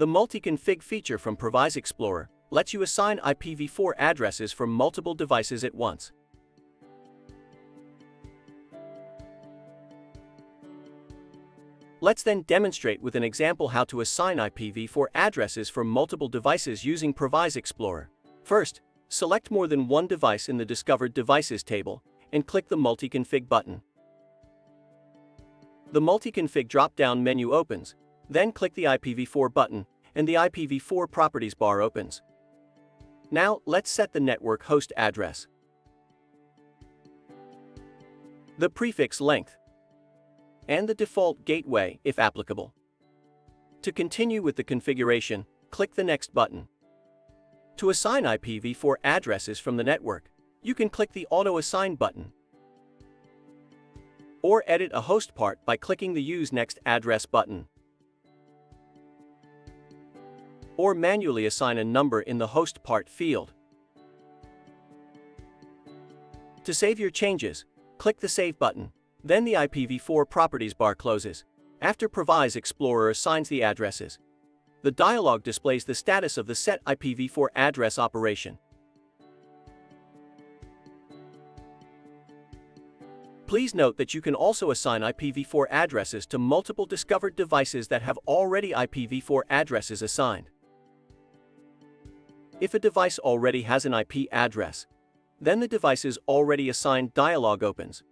The Multiconfig feature from Provize Explorer lets you assign IPv4 addresses for multiple devices at once. Let's then demonstrate with an example how to assign IPv4 addresses for multiple devices using Provize Explorer. First, select more than one device in the Discovered Devices table and click the Multiconfig button. The Multiconfig drop-down menu opens, then click the IPv4 button and the IPv4 properties bar opens. Now, let's set the network host address, the prefix length, and the default gateway if applicable. To continue with the configuration, click the Next button. To assign IPv4 addresses from the network, you can click the Auto Assign button, or edit a host part by clicking the Use Next Address button, or manually assign a number in the host part field. To save your changes, click the Save button, then the IPv4 properties bar closes. After Provize Explorer assigns the addresses, the dialog displays the status of the Set IPv4 address operation. Please note that you can also assign IPv4 addresses to multiple discovered devices that have already IPv4 addresses assigned. If a device already has an IP address, then the device's already assigned dialog opens.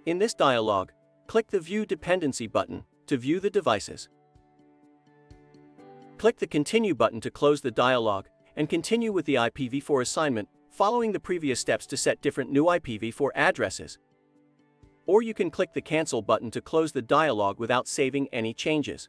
In this dialog, click the View Dependency button to view the devices. Click the Continue button to close the dialog and continue with the IPv4 assignment, following the previous steps to set different new IPv4 addresses. Or you can click the Cancel button to close the dialog without saving any changes.